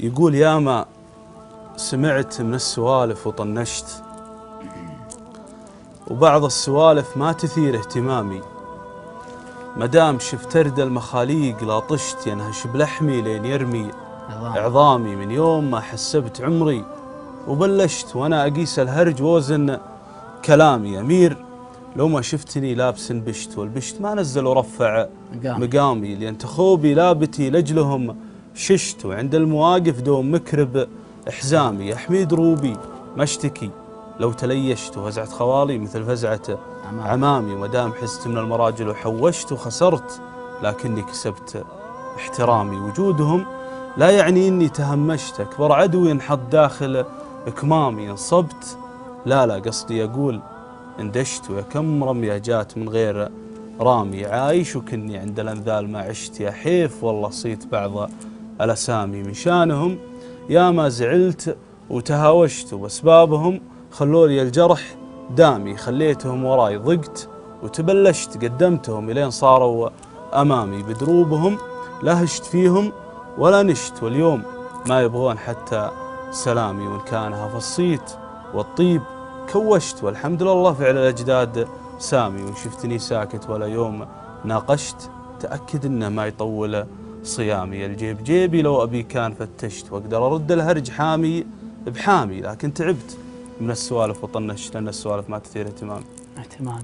يقول ياما سمعت من السوالف وطنشت، وبعض السوالف ما تثير اهتمامي، مدام شفت رد المخاليق لا طشت ينهش بلحمي لين يرمي عظامي. من يوم ما حسبت عمري وبلشت وانا اقيس الهرج ووزن كلامي. امير لو ما شفتني لابس بشت، والبشت ما نزل ورفع مقامي، لان تخوبي لابتي لاجلهم ششت، وعند المواقف دوم مكرب احزامي. يا حميد روبي ما اشتكي لو تليشت، وفزعة خوالي مثل فزعة عمامي. ومدام حست من المراجل وحوشت وخسرت، لكني كسبت احترامي. وجودهم لا يعني اني تهمشت، اكبر عدو ينحط داخل اكمامي. انصبت لا قصدي اقول اندشت، ويا كم رمية جات من غير رامي. عايش وكني عند الانذال ما عشت، يا حيف والله صيت بعض الاسامي. من شانهم يا ما زعلت وتهاوشت، وباسبابهم خلولي الجرح دامي. خليتهم وراي ضقت وتبلشت، قدمتهم الين صاروا امامي. بدروبهم لا هشت فيهم ولا نشت، واليوم ما يبغون حتى سلامي. وان كانها فصيت والطيب كوشت، والحمد لله فعل الاجداد سامي. وان شفتني ساكت ولا يوم ناقشت، تاكد انه ما يطول صيامي. الجيب جيبي لو ابي كان فتشت، واقدر ارد الهرج حامي بحامي. لكن تعبت من السوالف وطنشت، لان السوالف ما تثير اهتمامي.